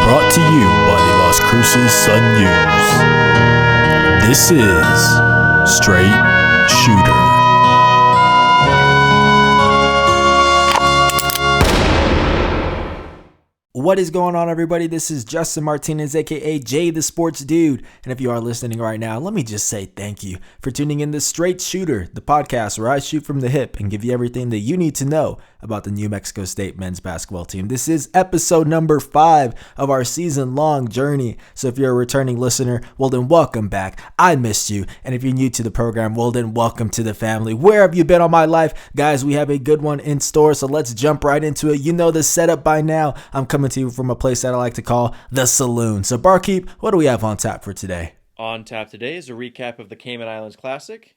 Brought to you by the Las Cruces Sun-News. This is Straight Shooter. What is going on, everybody? This is Justin Martinez, aka Jay the Sports Dude. And if you are listening right now, let me just say thank you for tuning in to Straight Shooter, the podcast where I shoot from the hip and give you everything that you need to know about the New Mexico State men's basketball team. This is episode number 5 of our season-long journey. So if you're a returning listener, well then welcome back. I missed you. And if you're new to the program, well then welcome to the family. Where have you been all my life? Guys, we have a good one in store, so let's jump right into it. You know the setup by now. I'm coming to you from a place that I like to call the Saloon. So Barkeep, what do we have on tap for today? On tap today is a recap of the Cayman Islands Classic,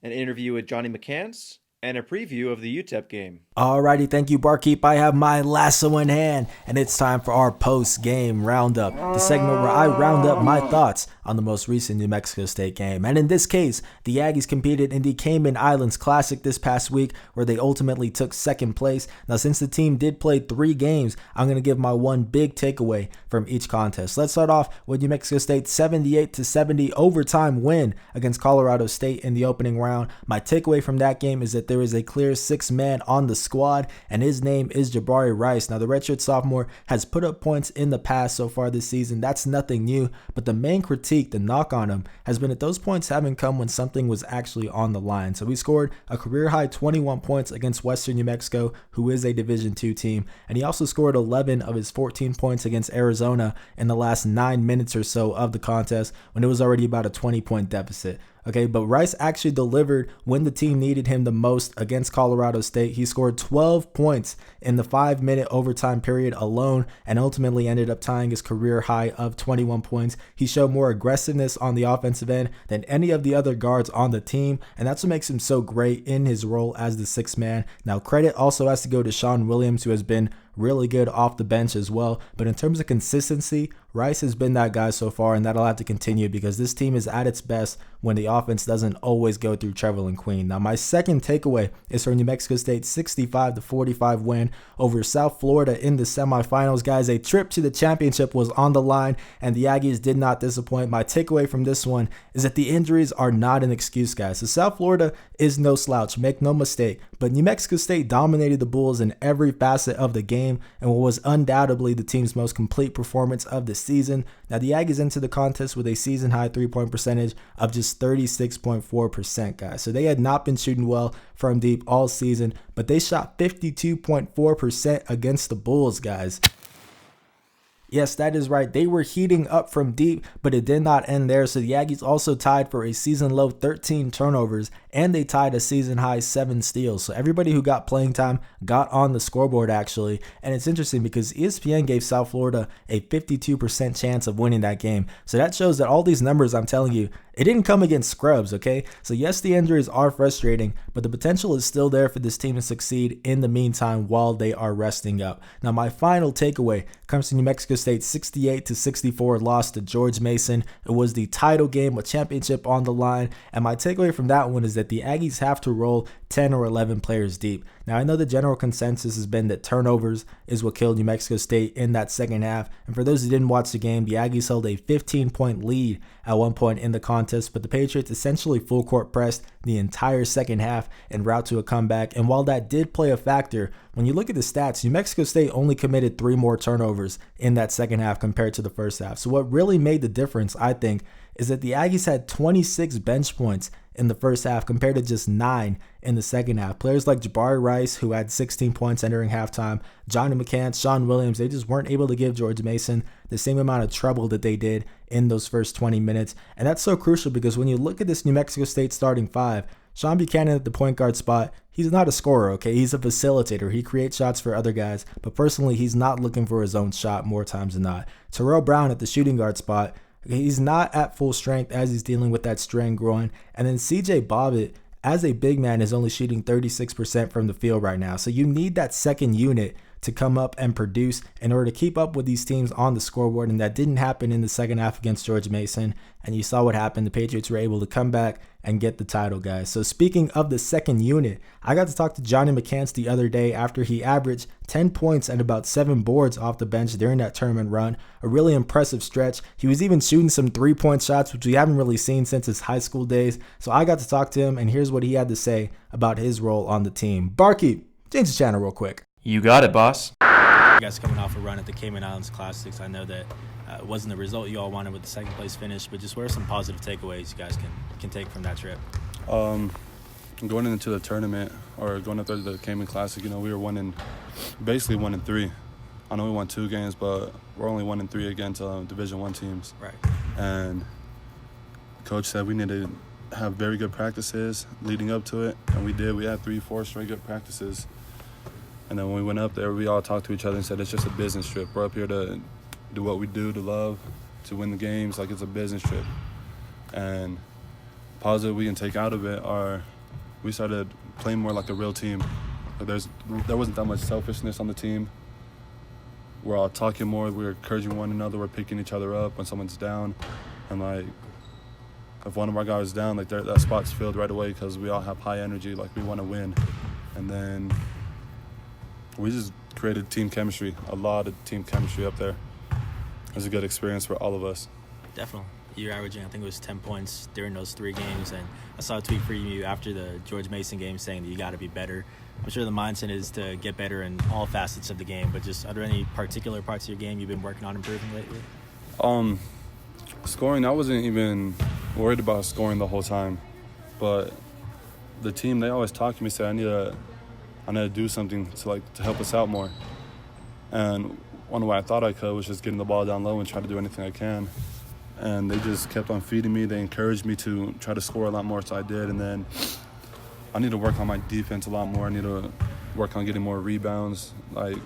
an interview with Johnny McCants, and a preview of the UTEP game. Alrighty, thank you, Barkeep. I have my lasso in hand, and it's time for our post-game roundup, the segment where I round up my thoughts on the most recent New Mexico State game. And in this case, the Aggies competed in the Cayman Islands Classic this past week, where they ultimately took second place. Now, since the team did play 3 games, I'm going to give my one big takeaway from each contest. Let's start off with New Mexico State's 78-70 overtime win against Colorado State in the opening round. My takeaway from that game is that there is a clear 6-man on the squad, and his name is Jabari Rice. Now, the redshirt sophomore has put up points in the past so far this season. That's nothing new, but the main critique, the knock on him, has been that those points haven't come when something was actually on the line. So he scored a career-high 21 points against Western New Mexico, who is a Division II team, and he also scored 11 of his 14 points against Arizona in the last 9 minutes or so of the contest when it was already about a 20-point deficit. Okay, but Rice actually delivered when the team needed him the most against Colorado State. He scored 12 points in the 5-minute overtime period alone and ultimately ended up tying his career high of 21 points. He showed more aggressiveness on the offensive end than any of the other guards on the team, and that's what makes him so great in his role as the 6th man. Now, credit also has to go to Sean Williams, who has been really good off the bench as well. But in terms of consistency, Rice has been that guy so far, and that'll have to continue because this team is at its best when the offense doesn't always go through Trevelyan Queen. Now, my second takeaway is from New Mexico State's 65-45 win over South Florida in the semifinals. Guys, a trip to the championship was on the line, and the Aggies did not disappoint. My takeaway from this one is that the injuries are not an excuse, guys. So South Florida is no slouch, make no mistake, but New Mexico State dominated the Bulls in every facet of the game, and what was undoubtedly the team's most complete performance of the season. Now, the Aggies into the contest with a season-high 3-point percentage of just 36.4%, guys. So they had not been shooting well from deep all season, but they shot 52.4% against the Bulls, guys. Yes, that is right. They were heating up from deep, but it did not end there. So the Aggies also tied for a season-low 13 turnovers, and they tied a season-high 7 steals. So everybody who got playing time got on the scoreboard, actually. And it's interesting because ESPN gave South Florida a 52% chance of winning that game. So that shows that all these numbers I'm telling you, it didn't come against scrubs, okay? So yes, the injuries are frustrating, but the potential is still there for this team to succeed in the meantime while they are resting up. Now, my final takeaway comes from New Mexico State's 68-64 loss to George Mason. It was the title game, a championship on the line, and my takeaway from that one is that the Aggies have to roll 10 or 11 players deep. Now, I know the general consensus has been that turnovers is what killed New Mexico State in that second half, and for those who didn't watch the game, the Aggies held a 15-point lead at one point in the contest, but the Patriots essentially full court pressed the entire second half en route to a comeback. And while that did play a factor, when you look at the stats, New Mexico State only committed 3 more turnovers in that second half compared to the first half. So what really made the difference, I think, is that the Aggies had 26 bench points in the first half compared to just 9 in the second half. Players like Jabari Rice, who had 16 points entering halftime, Johnny McCants, Sean Williams, they just weren't able to give George Mason the same amount of trouble that they did in those first 20 minutes. And that's so crucial because when you look at this New Mexico State starting 5, Sean Buchanan at the point guard spot, he's not a scorer, okay? He's a facilitator. He creates shots for other guys, but personally, he's not looking for his own shot more times than not. Terrell Brown at the shooting guard spot, he's not at full strength as he's dealing with that strained groin. And then CJ Bobbitt, as a big man, is only shooting 36% from the field right now. So you need that second unit to come up and produce in order to keep up with these teams on the scoreboard, and that didn't happen in the second half against George Mason. And you saw what happened. The Patriots were able to come back and get the title, guys. So speaking of the second unit, I got to talk to Johnny McCants the other day after he averaged 10 points and about 7 boards off the bench during that tournament run. A really impressive stretch. He was even shooting some 3-point shots, which we haven't really seen since his high school days. So I got to talk to him, and here's what he had to say about his role on the team. Barkeep, change the channel real quick. You got it, boss. You guys coming off a run at the Cayman Islands Classics. I know that it wasn't the result you all wanted with the second place finish, but just what are some positive takeaways you guys can take from that trip? Going into the tournament or going up there to the Cayman Classic, we were basically 1-3. I know we won 2 games, but we're only 1-3 against Division I teams. Right. And coach said we need to have very good practices leading up to it, and we did. We had 3-4 straight good practices. And then when we went up there, we all talked to each other and said it's just a business trip. We're up here to do what we do, to love, to win the games. Like, it's a business trip. And positive we can take out of it are we started playing more like a real team. Like, there wasn't that much selfishness on the team. We're all talking more. We're encouraging one another. We're picking each other up when someone's down. And, like, if one of our guys is down, like, that spot's filled right away because we all have high energy. Like, we want to win. And then we just created team chemistry, a lot of team chemistry up there. It was a good experience for all of us. Definitely. You're averaging, I think it was 10 points during those 3 games. And I saw a tweet for you after the George Mason game saying that you got to be better. I'm sure the mindset is to get better in all facets of the game, but just are there any particular parts of your game you've been working on improving lately? Scoring, I wasn't even worried about scoring the whole time. But the team, they always talk to me, say I need to do something to help us out more. And one way I thought I could was just getting the ball down low and try to do anything I can. And they just kept on feeding me. They encouraged me to try to score a lot more, so I did. And then I need to work on my defense a lot more. I need to work on getting more rebounds. Like,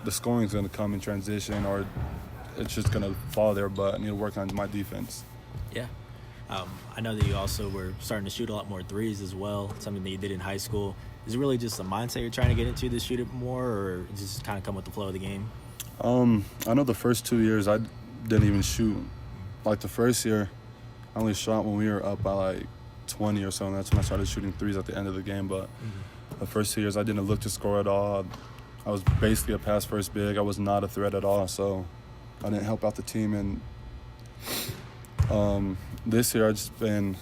the scoring's going to come in transition, or it's just going to fall there, but I need to work on my defense. Yeah. I know that you also were starting to shoot a lot more threes as well, something that you did in high school. Is it really just the mindset you're trying to get into to shoot it more, or just kind of come with the flow of the game? I know the first 2 years I didn't even shoot. Like, the first year, I only shot when we were up by 20 or so, and that's when I started shooting threes at the end of the game. But the first 2 years, I didn't look to score at all. I was basically a pass-first big. I was not a threat at all, so I didn't help out the team. And this year, I've just been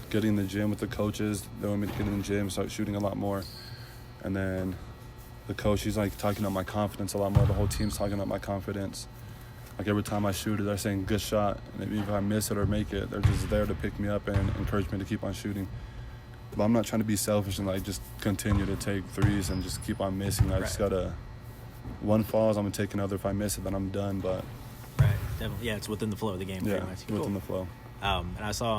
getting in the gym with the coaches. They want me to get in the gym, start shooting a lot more. And then the coach, he's talking up my confidence a lot more. The whole team's talking up my confidence. Like, every time I shoot it, they're saying good shot. And maybe if I miss it or make it, they're just there to pick me up and encourage me to keep on shooting. But I'm not trying to be selfish and just continue to take threes and just keep on missing. I just gotta, one falls, I'm gonna take another. If I miss it, then I'm done. But right, definitely, yeah, it's within the flow of the game. Yeah, pretty much. within the flow. And I saw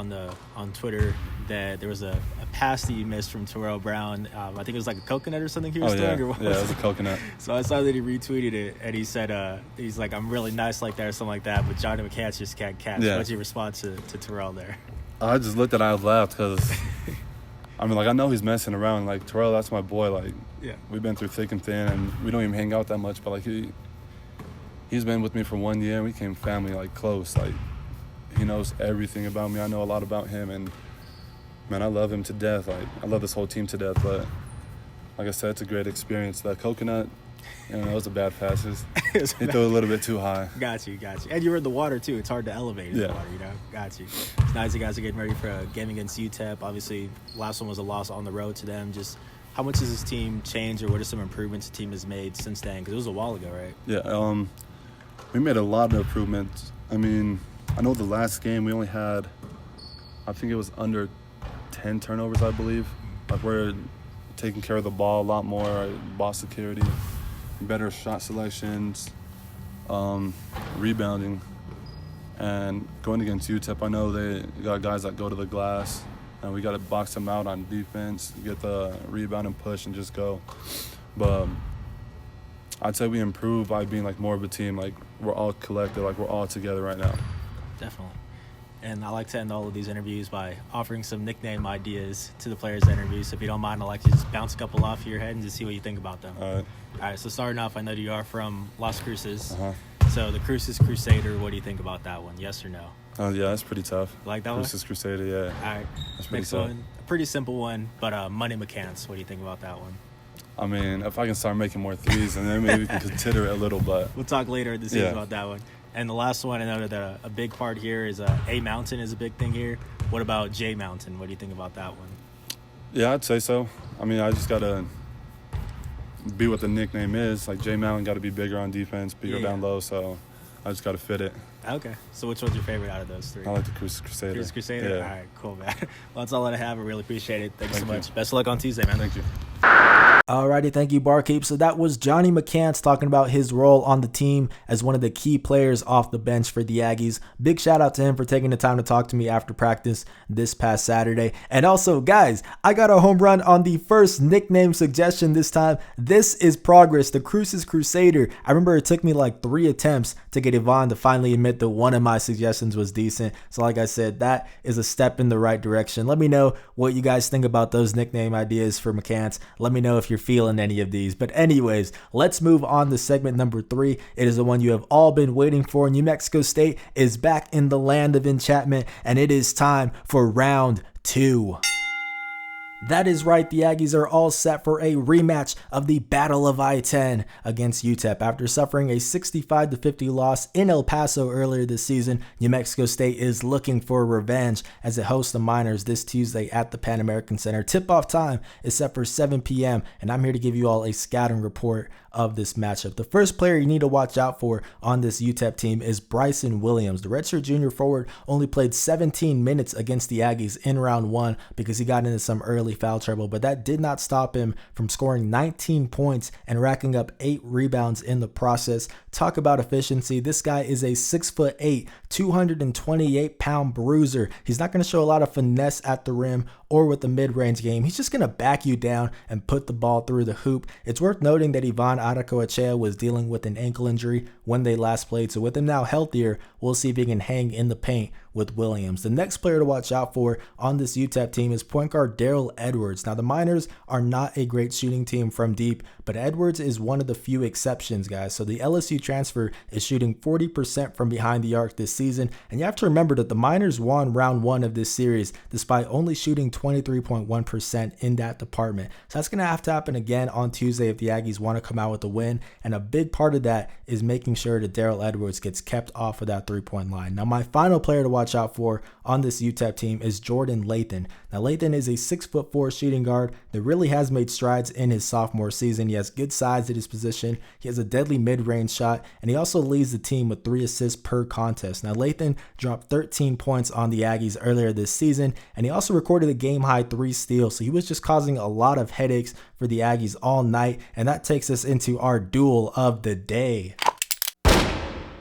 on Twitter that there was a pass that you missed from Terrell Brown. I think it was like a coconut or something he was throwing. Yeah. Or what? Yeah, it was a coconut. So I saw that he retweeted it, and he said, he's like, I'm really nice like that or something like that, but Johnny McCants just can't catch. Yeah. What's your response to Terrell there? I just looked at it, I laughed because, I know he's messing around. Like, Terrell, that's my boy. Yeah, we've been through thick and thin, and we don't even hang out that much, but he's been with me for 1 year, and we became family, close. He knows everything about me. I know a lot about him, and, man, I love him to death. I love this whole team to death, but like I said, it's a great experience. That coconut, those are bad passes. He threw a little bit too high. Got you. And you were in the water, too. It's hard to elevate in the water, Got you. It's nice you guys are getting ready for a game against UTEP. Obviously, last one was a loss on the road to them. Just how much has this team changed, or what are some improvements the team has made since then? Because it was a while ago, right? Yeah, we made a lot of improvements. I know the last game we only had, I think it was under 10 turnovers, I believe. We're taking care of the ball a lot more, ball security, better shot selections, rebounding. And going against UTEP, I know they got guys that go to the glass, and we got to box them out on defense, get the rebound and push and just go. But I'd say we improved by being more of a team. We're all collected, we're all together right now. Definitely. and I like to end all of these interviews by offering some nickname ideas to the players that interview. So if you don't mind, I'd like to just bounce a couple off your head and just see what you think about them. All right, so starting off, I know you are from Las Cruces. Uh-huh. So the Cruces Crusader, what do you think about that one? Yes or no? Oh, yeah, that's pretty tough. You like that Cruces Crusader, yeah. All right. That's pretty Next tough. one, a pretty simple one, but Money McCants, what do you think about that one? I mean, if I can start making more threes, and then maybe we can consider it a little, but... We'll talk later in the season about that one. And the last one, I know that a big part here is A Mountain is a big thing here. What about J Mountain? What do you think about that one? Yeah, I'd say so. I mean, I just got to be what the nickname is. Like, J Mountain got to be bigger on defense, bigger down low, so I just got to fit it. Okay. So which one's your favorite out of those three? I like the Cruces Crusader. Cruces Crusader? Yeah. All right, cool, man. Well, that's all that I have. I really appreciate it. Thanks so much. Best of luck on Tuesday, man. Thank you. Alrighty, thank you, Barkeep. So that was Johnny McCants talking about his role on the team as one of the key players off the bench for the Aggies. Big shout out to him for taking the time to talk to me after practice this past Saturday. And also, guys, I got a home run on the first nickname suggestion this time. This is progress, the Cruces Crusader. I remember it took me like 3 attempts to get Yvonne to finally admit that one of my suggestions was decent. So like I said, that is a step in the right direction. Let me know what you guys think about those nickname ideas for McCants. Let me know if you're feeling any of these. But anyways, let's move on to segment number 3. It is the one you have all been waiting for. New Mexico State is back in the land of enchantment, and it is time for round 2. That is right, the Aggies are all set for a rematch of the Battle of I-10 against UTEP. After suffering a 65-50 loss in El Paso earlier this season, New Mexico State is looking for revenge as it hosts the Miners this Tuesday at the Pan American Center. Tip-off time is set for 7 p.m., and I'm here to give you all a scouting report of this matchup. The first player you need to watch out for on this UTEP team is Bryson Williams. The redshirt junior forward only played 17 minutes against the Aggies in round 1 because he got into some early foul trouble, but that did not stop him from scoring 19 points and racking up 8 rebounds in the process. Talk about efficiency. This guy is a 6'8", 228-pound bruiser. He's not going to show a lot of finesse at the rim or with the mid-range game. He's just going to back you down and put the ball through the hoop. It's worth noting that Yvonne Adecoechea was dealing with an ankle injury when they last played, so with him now healthier, we'll see if he can hang in the paint with Williams. The next player to watch out for on this UTEP team is point guard Daryl Edwards. Now, the Miners are not a great shooting team from deep, but Edwards is one of the few exceptions, guys. So the LSU transfer is shooting 40% from behind the arc this season, and you have to remember that the Miners won round 1 of this series despite only shooting 23.1% in that department. So that's going to have to happen again on Tuesday if the Aggies want to come out with a win, and a big part of that is making sure that Daryl Edwards gets kept off of that three-point line. Now, my final player to watch out for on this UTEP team is Jordan Lathan. Now, Lathan is a 6'4" shooting guard that really has made strides in his sophomore season. He has good size at his position. He has a deadly mid-range shot, and he also leads the team with 3 assists per contest. Now, Lathan dropped 13 points on the Aggies earlier this season, and he also recorded a game-high 3 steals, so he was just causing a lot of headaches for the Aggies all night, and that takes us into our duel of the day.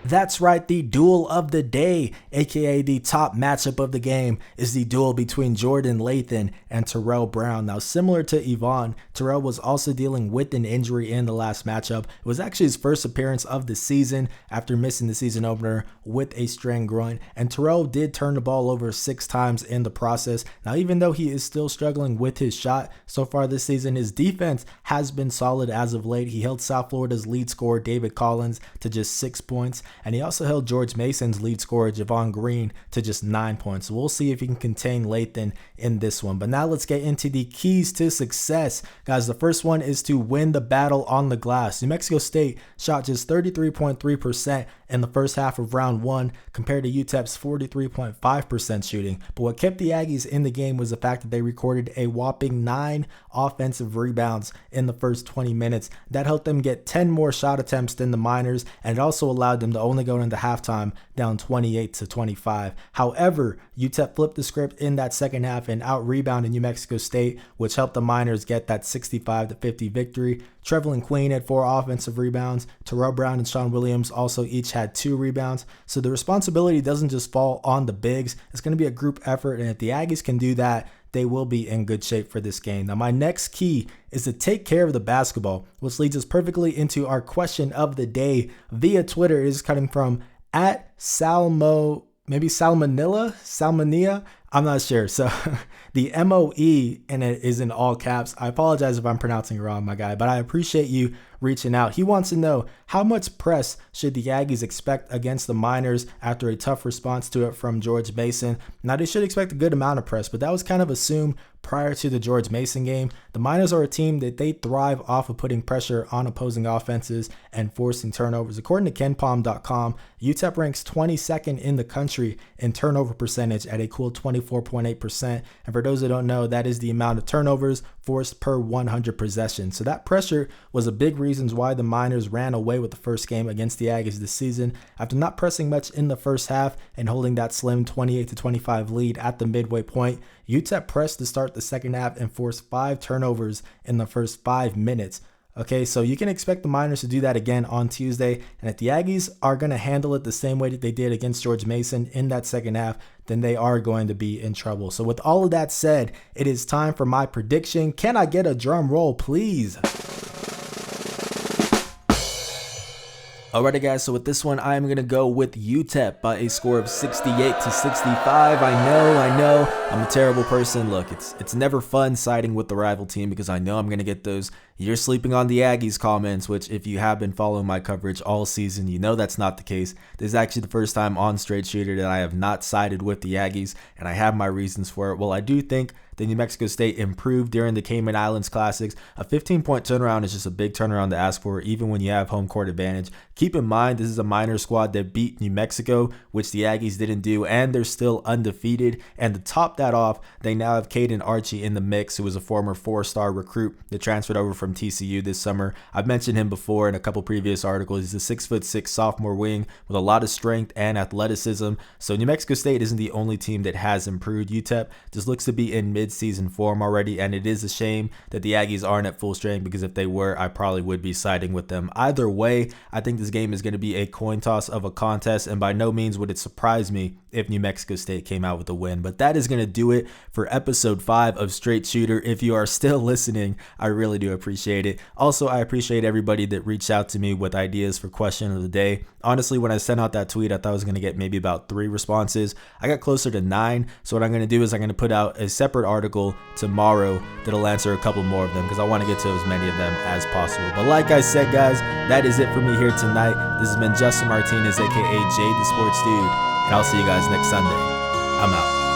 That's right, the duel of the day, aka the top matchup of the game, is the duel between Jordan Lathan and Terrell Brown. Now, similar to Yvonne, Terrell was also dealing with an injury in the last matchup. It was actually his first appearance of the season after missing the season opener with a strained groin, and Terrell did turn the ball over 6 times in the process. Now, even though he is still struggling with his shot so far this season, his defense has been solid as of late. He held South Florida's lead scorer David Collins to just 6 points, and he also held George Mason's lead scorer Javon Green to just 9 points. So we'll see if he can contain Lathan in this one. But now let's get into the keys to success. Guys, the first one is to win the battle on the glass. New Mexico State shot just 33.3% in the first half of round 1 compared to UTEP's 43.5% shooting. But what kept the Aggies in the game was the fact that they recorded a whopping 9 offensive rebounds in the first 20 minutes. That helped them get 10 more shot attempts than the Miners, and it also allowed them to only go into halftime down 28-25. However, UTEP flipped the script in that second half and out-rebounded New Mexico State, which helped the Miners get that 65-50 victory. Trevelin Queen had 4 offensive rebounds. Terrell Brown and Sean Williams also each had 2 rebounds. So the responsibility doesn't just fall on the bigs. It's going to be a group effort, and if the Aggies can do that, they will be in good shape for this game. Now, my next key is to take care of the basketball, which leads us perfectly into our question of the day via Twitter. It is coming from @Salmo maybe salmonella. I'm not sure. So the MOE and it is in all caps. I apologize if I'm pronouncing it wrong, my guy, but I appreciate you reaching out. He wants to know, how much press should the Aggies expect against the Miners after a tough response to it from George Mason? Now, they should expect a good amount of press, but that was kind of assumed prior to the George Mason game. The Miners are a team that they thrive off of putting pressure on opposing offenses and forcing turnovers. According to KenPom.com, UTEP ranks 22nd in the country in turnover percentage at a cool 24.8%. And for those that don't know, that is the amount of turnovers forced per 100 possessions. So that pressure was a big reason why the Miners ran away with the first game against the Aggies this season. After not pressing much in the first half and holding that slim 28-25 lead at the midway point, UTEP pressed to start the second half and forced 5 turnovers in the first 5 minutes. Okay, so you can expect the Miners to do that again on Tuesday. And if the Aggies are going to handle it the same way that they did against George Mason in that second half, then they are going to be in trouble. So with all of that said, it is time for my prediction. Can I get a drum roll, please? Alrighty guys, so with this one, I'm going to go with UTEP by a score of 68-65. I know, I'm a terrible person. Look, it's never fun siding with the rival team because I know I'm going to get those "you're sleeping on the Aggies" comments, which if you have been following my coverage all season, you know that's not the case. This is actually the first time on Straight Shooter that I have not sided with the Aggies, and I have my reasons for it. Well, I do think the New Mexico State improved during the Cayman Islands Classics. A 15-point turnaround is just a big turnaround to ask for, even when you have home court advantage. Keep in mind, this is a Miner squad that beat New Mexico, which the Aggies didn't do, and they're still undefeated. And to top that off, they now have Caden Archie in the mix, who was a former 4-star recruit that transferred over from TCU this summer. I've mentioned him before in a couple previous articles. He's a 6'6" sophomore wing with a lot of strength and athleticism. So New Mexico State isn't the only team that has improved. UTEP just looks to be in mid-season form already, and it is a shame that the Aggies aren't at full strength, because if they were, I probably would be siding with them. Either way, I think this game is going to be a coin toss of a contest, and by no means would it surprise me if New Mexico State came out with a win. But that is going to do it for episode 5 of Straight Shooter. If you are still listening, I really do appreciate it. Also, I appreciate everybody that reached out to me with ideas for question of the day. Honestly, when I sent out that tweet, I thought I was going to get maybe about 3 responses. I got closer to 9. So what I'm going to do is I'm going to put out a separate article tomorrow that'll answer a couple more of them, because I want to get to as many of them as possible. But like I said, guys, that is it for me here tonight. This has been Justin Martinez, aka Jade the Sports Dude, and I'll see you guys next Sunday. I'm out.